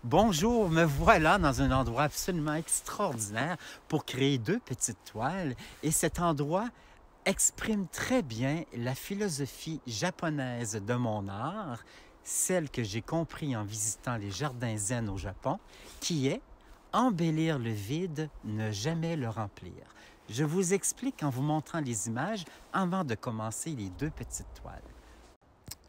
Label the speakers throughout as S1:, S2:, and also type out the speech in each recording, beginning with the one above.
S1: Bonjour, me voilà dans un endroit absolument extraordinaire pour créer deux petites toiles et cet endroit exprime très bien la philosophie japonaise de mon art, celle que j'ai compris en visitant les jardins zen au Japon, qui est embellir le vide, ne jamais le remplir. Je vous explique en vous montrant les images avant de commencer les deux petites toiles.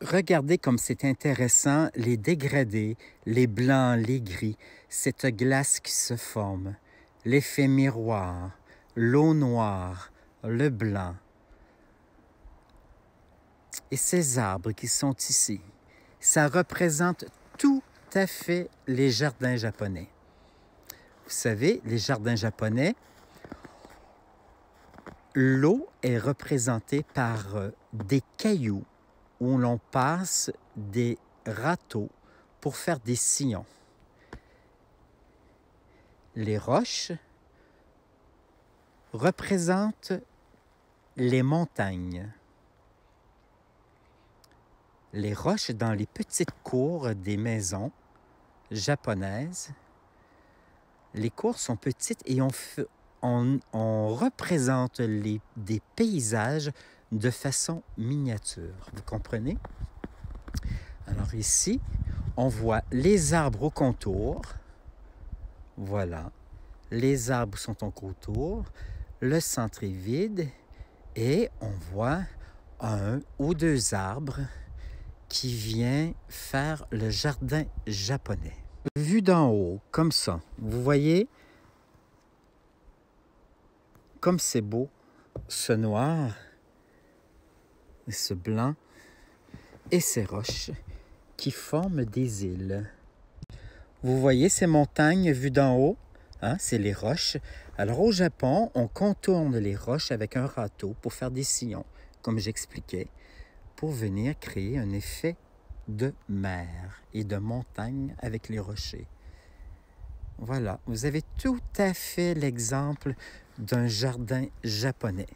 S1: Regardez comme c'est intéressant, les dégradés, les blancs, les gris, cette glace qui se forme, l'effet miroir, l'eau noire, le blanc. Et ces arbres qui sont ici, ça représente tout à fait les jardins japonais. Vous savez, les jardins japonais, l'eau est représentée par des cailloux où l'on passe des râteaux pour faire des sillons. Les roches représentent les montagnes. Les roches dans les petites cours des maisons japonaises. Les cours sont petites et on représente des paysages de façon miniature. Vous comprenez? Alors ici, on voit les arbres au contour. Voilà. Les arbres sont au contour. Le centre est vide. Et on voit un ou deux arbres qui viennent faire le jardin japonais. Vu d'en haut, comme ça, vous voyez comme c'est beau, ce noir, et ce blanc et ces roches qui forment des îles. Vous voyez ces montagnes vues d'en haut? Hein? C'est les roches. Alors au Japon, on contourne les roches avec un râteau pour faire des sillons, comme j'expliquais, pour venir créer un effet de mer et de montagne avec les rochers. Voilà, vous avez tout à fait l'exemple d'un jardin japonais.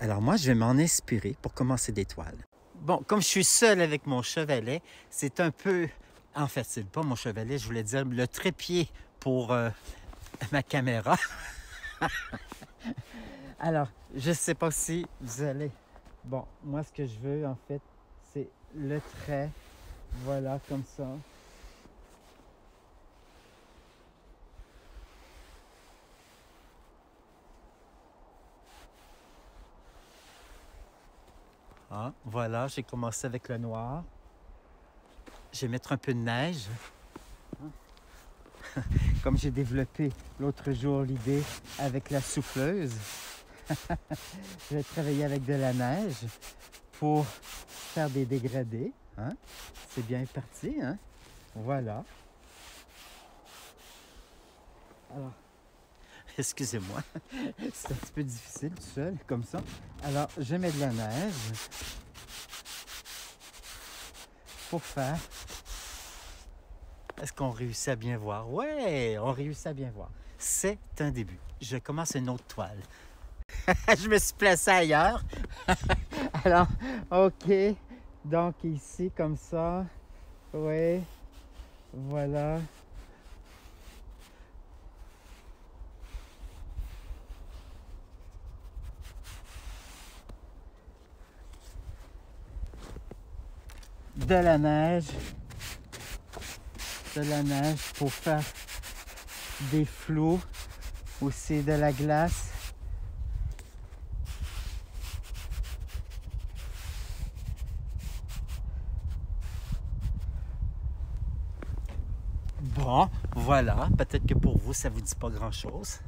S1: Alors moi, je vais m'en inspirer pour commencer des toiles. Bon, comme je suis seul avec mon chevalet, c'est un peu... En fait, c'est pas mon chevalet, je voulais dire le trépied pour ma caméra. Alors, je sais pas si vous allez... Bon, moi, ce que je veux, en fait, c'est le trait. Voilà, comme ça. Ah, voilà, j'ai commencé avec le noir. Je vais mettre un peu de neige. Comme j'ai développé l'autre jour l'idée avec la souffleuse. Je vais travailler avec de la neige pour faire des dégradés. Hein? C'est bien parti. Hein? Voilà. Alors, excusez-moi, c'est un petit peu difficile tout seul, comme ça. Alors, je mets de la neige pour faire... Est-ce qu'on réussit à bien voir? Ouais, on réussit à bien voir. C'est un début. Je commence une autre toile. Je me suis placé ailleurs. Alors, OK. Donc, ici, comme ça. Oui. Voilà. De la neige pour faire des flous, aussi de la glace. Bon, voilà, peut-être que pour vous, ça ne vous dit pas grand-chose.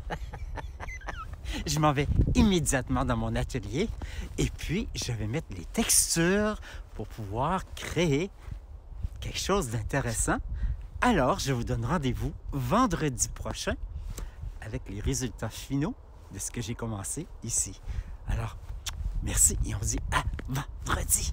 S1: Je m'en vais immédiatement dans mon atelier et puis je vais mettre les textures pour pouvoir créer quelque chose d'intéressant. Alors, je vous donne rendez-vous vendredi prochain avec les résultats finaux de ce que j'ai commencé ici. Alors, merci et on se dit à vendredi.